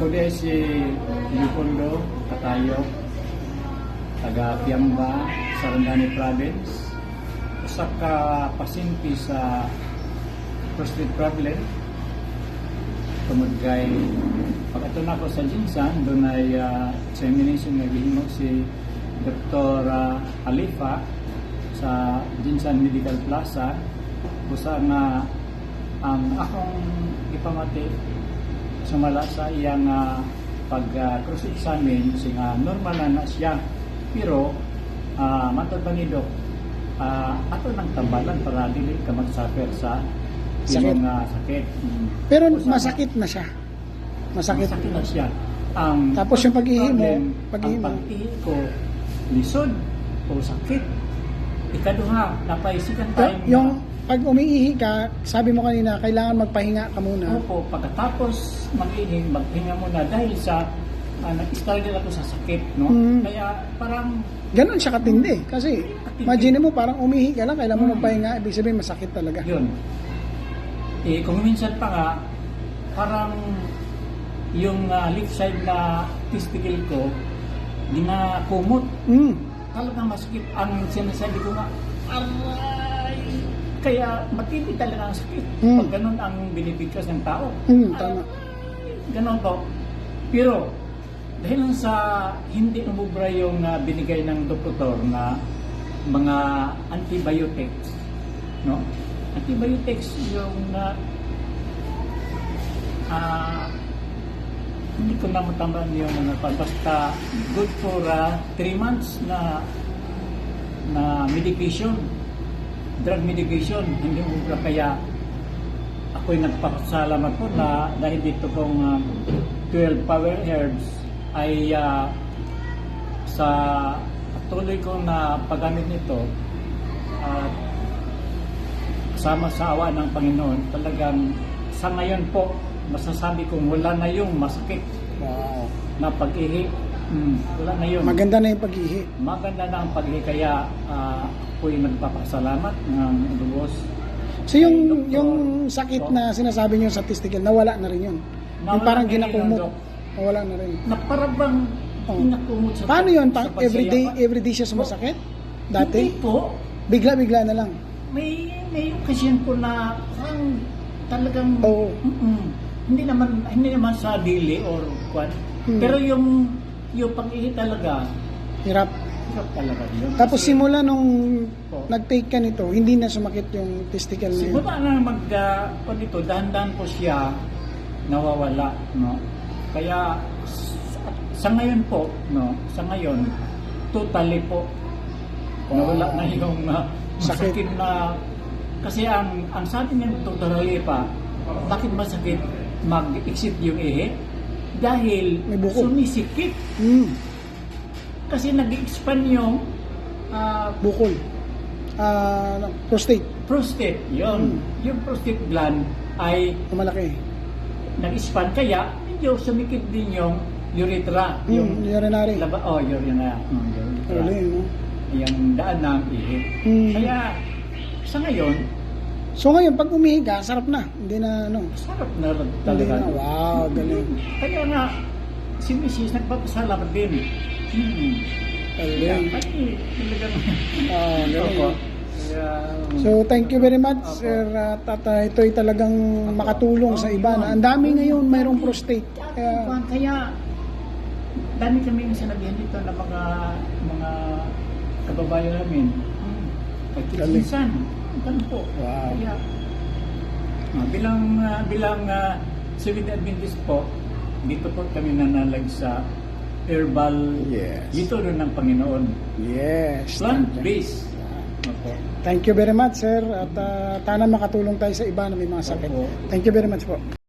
Ako din si Leopoldo Catayo, taga Piamba, Sarangani Province. Usa ka pasyente sa prostate problem. Tungod kay pagkatun ako sa Jinsan, doon ay examination na gihimo si Dr. Alifa sa Jinsan Medical Plaza. Usa na ang akong ipamati sumala sa iyang pag-cross-examine nga normal na siya, pero matod ba ni Doc, ato nang tambalan para dili ka mag-suffer sa sakit. Sakit. Pero masakit na siya. Masakit na siya. Tapos yung pag-ihi mo, ang pag-ihi ko lisod o sakit. Ikaduha, napaisikan tayo yung pag umiihi ka, sabi mo kanina, kailangan magpahinga ka muna. Opo, pagkatapos mag-ihi, magpahinga muna dahil sa nag-struggle ako sa sakit, no? Kaya parang ganun siya katindi. Kasi imagine mo, parang umihi ka lang, kailangan mo magpahinga, ibig sabihin masakit talaga. yun. Kung minsan pa nga, parang yung left side na testicle ko, ginakumot. Talagang masakit. Ang sinasabi ko nga, aray! Kaya matindi talaga ang sakit. Pag ganun ang binibigkas ng tao. Tama. Ganun po. Pero, dahil lang sa hindi umubra yung binigay ng doktor na mga antibiotics, no? Antibiotics yung hindi ko na matandaan yung basta good for 3 months na medication, drug medication, hindi umubra. Kaya ako'y nagpasalamat po na dahil dito kong 12 power herbs ay sa patuloy kong na paggamit nito at kasama sa awa ng Panginoon, talagang sa ngayon po masasabi kong wala na yung masakit. Wow. Na pag-ihi. Wala na yun. Maganda na yung pag-ihi. Maganda na ang pag-ihi, kaya ako'y nagpapasalamat ng lubos. So yung sakit na sinasabi niyo sa testicle, nawala na rin yun. Yung parang ginakumot. Nawala na rin. Na parang bang ginakumot sa paano yun? sa Everyday siya sumasakit? Dati? Hindi po. Bigla-bigla na lang. May occasion po na parang talagang hindi naman sa dili or what. Pero yung pag-ihi talaga Hirap. talaga yun. Tapos Kasi simula nung nag-take ka nito, hindi na sumakit yung testicle na yun. simula na dito, dahan-dahan po siya nawawala, no? Kaya sa ngayon po, no, sa ngayon totally po nawala na yung sakit na, kasi ang sabi niya ng Dr. Alifa, bakit masakit mag-exit yung ihi? Dahil may buko. sumisikip. Kasi nag-expand yung Bukol. Prostate. Yun. Yung prostate gland ay Malaki. nag-expand, kaya medyo sumikip din yung urethra. Yung Urinary. urethra. Uli, no? Yung daan ng ihi. Kaya sa ngayon, So ngayon, pag umihi ka, sarap na. Hindi na, sarap na Hindi talaga. na. Wow, galing. Kaya nga, si Mrs. nagpapasalamat din. Galing. Ay, talagang Galing. Opo. So, thank you very much, Sir. At ito'y talagang makatulong sa iba. Na ang dami ngayon mayroong prostate. Kaya dami kami yung sinabihan dito na mga kababayan namin. Minsan, ganun po. Wow. Kaya, bilang Seventh Adventist po, dito po kami nanalag sa herbal. Yes. Dito rin ng Panginoon. Yes. Plant-based. Opo. Thank you very much, Sir. At sana makatulong tayo sa iba na may mga sakit. Opo. Thank you very much po.